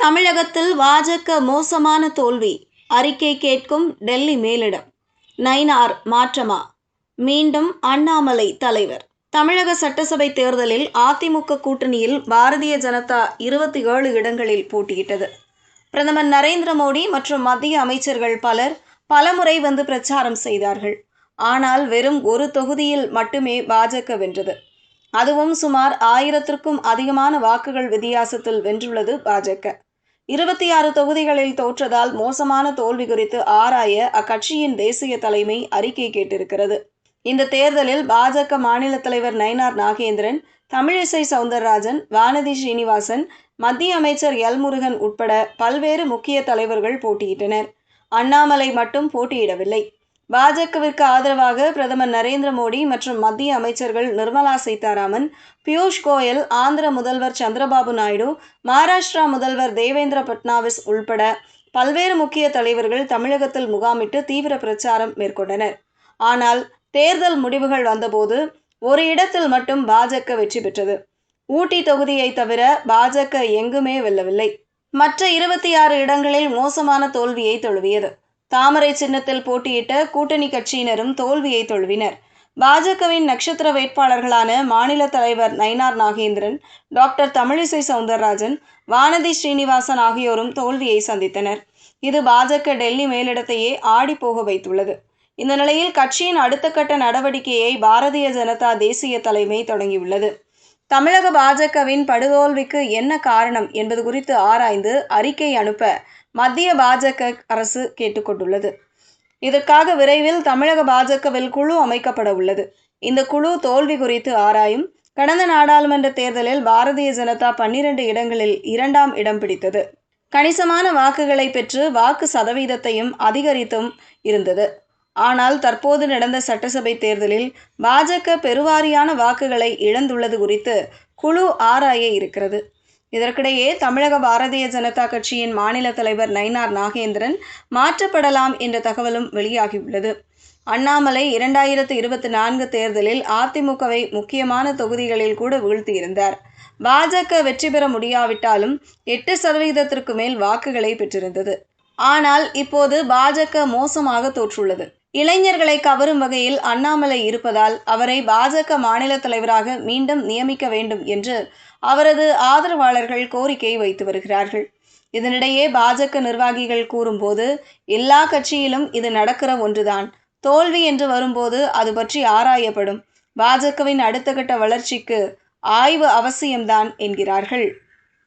தமிழகத்தில் பாஜக மோசமான தோல்வி அறிக்கை கேட்கும் டெல்லி மேலிடம். நயினார் மாற்றமா? மீண்டும் அண்ணாமலை தலைவர். தமிழக சட்டசபை தேர்தலில் அதிமுக கூட்டணியில் பாரதிய ஜனதா 27 இடங்களில் போட்டியிட்டது. பிரதமர் நரேந்திர மோடி மற்றும் மத்திய அமைச்சர்கள் பலர் பலமுறை வந்து பிரச்சாரம் செய்தார்கள். ஆனால் வெறும் ஒரு தொகுதியில் மட்டுமே பாஜக வென்றது. அதுவும் சுமார் 1000க்கும் அதிகமான வாக்குகள் வித்தியாசத்தில் வென்றுள்ளது பாஜக. 26 தொகுதிகளில் தோற்றதால் மோசமான தோல்வி குறித்து ஆராய அக்கட்சியின் தேசிய தலைமை அறிக்கை கேட்டிருக்கிறது. இந்த தேர்தலில் பாஜக மாநில தலைவர் நயினார் நாகேந்திரன், தமிழிசை சவுந்தரராஜன், வானதி ஸ்ரீனிவாசன், மத்திய அமைச்சர் எல் முருகன் உட்பட பல்வேறு முக்கிய தலைவர்கள் போட்டியிட்டனர். அண்ணாமலை மட்டும் போட்டியிடவில்லை. பாஜகவிற்கு ஆதரவாக பிரதமர் நரேந்திர மோடி மற்றும் மத்திய அமைச்சர்கள் நிர்மலா சீதாராமன், பியூஷ் கோயல், ஆந்திர முதல்வர் சந்திரபாபு நாயுடு, மகாராஷ்டிரா முதல்வர் தேவேந்திர பட்னாவிஸ் உள்பட பல்வேறு முக்கிய தலைவர்கள் தமிழகத்தில் முகாமிட்டு தீவிர பிரச்சாரம் மேற்கொண்டனர். ஆனால் தேர்தல் முடிவுகள் வந்தபோது ஒரு இடத்தில் மட்டும் பாஜக வெற்றி பெற்றது. ஊட்டி தொகுதியை தவிர பாஜக எங்குமே வெல்லவில்லை. மற்ற 26 இடங்களில் மோசமான தோல்வியை தழுவியது. தாமரை சின்னத்தில் போட்டியிட்ட கூட்டணி கட்சியினரும் தோல்வியை தழுவினர். பாஜகவின் நட்சத்திர வேட்பாளர்களான மாநில தலைவர் நயினார் நாகேந்திரன், டாக்டர் தமிழிசை சவுந்தரராஜன், வானதி ஸ்ரீனிவாசன் ஆகியோரும் தோல்வியை சந்தித்தனர். இது பாஜக டெல்லி மேலிடத்தையே ஆடி போக வைத்துள்ளது. இந்த நிலையில் கட்சியின் அடுத்த கட்ட நடவடிக்கையை பாரதிய ஜனதா தேசிய தலைமை தொடங்கியுள்ளது. தமிழக பாஜகவின் படுதோல்விக்கு என்ன காரணம் என்பது குறித்து ஆராய்ந்து அறிக்கை அனுப்ப மத்திய பாஜக அரசு கேட்டுக்கொண்டுள்ளது. இதற்காக விரைவில் தமிழக பாஜகவில் குழு அமைக்கப்பட உள்ளது. இந்த குழு தோல்வி குறித்து ஆராயும். கடந்த நாடாளுமன்ற தேர்தலில் பாரதிய ஜனதா 12 இடங்களில் 2ஆம் இடம் பிடித்தது. கணிசமான வாக்குகளை பெற்று வாக்கு சதவீதத்தையும் அதிகரித்தும் இருந்தது. ஆனால் தற்போது நடந்த சட்டசபை தேர்தலில் பாஜக பெருவாரியான வாக்குகளை இழந்துள்ளது குறித்து குழு ஆராய இருக்கிறது. இதற்கிடையே தமிழக பாரதிய ஜனதா கட்சியின் மாநில தலைவர் நயினார் நாகேந்திரன் மாற்றப்படலாம் என்ற தகவலும் வெளியாகியுள்ளது. அண்ணாமலை 2024 தேர்தலில் அதிமுகவை முக்கியமான தொகுதிகளில் கூட வீழ்த்தியிருந்தார். பாஜக வெற்றி பெற முடியாவிட்டாலும் 8% மேல் வாக்குகளை பெற்றிருந்தது. ஆனால் இப்போது பாஜக மோசமாக தோற்றுள்ளது. இளைஞர்களை கவரும் வகையில் அண்ணாமலை இருப்பதால் அவரை பாஜக மாநில தலைவராக மீண்டும் நியமிக்க வேண்டும் என்று அவரது ஆதரவாளர்கள் கோரிக்கை வைத்து வருகிறார்கள். இதனிடையே பாஜக நிர்வாகிகள் கூறும்போது, எல்லா கட்சியிலும் இது நடக்கிற ஒன்றுதான். தோல்வி என்று வரும்போது அது பற்றி ஆராயப்படும். பாஜகவின் அடுத்த கட்ட வளர்ச்சிக்கு ஆய்வு அவசியம்தான் என்கிறார்கள்.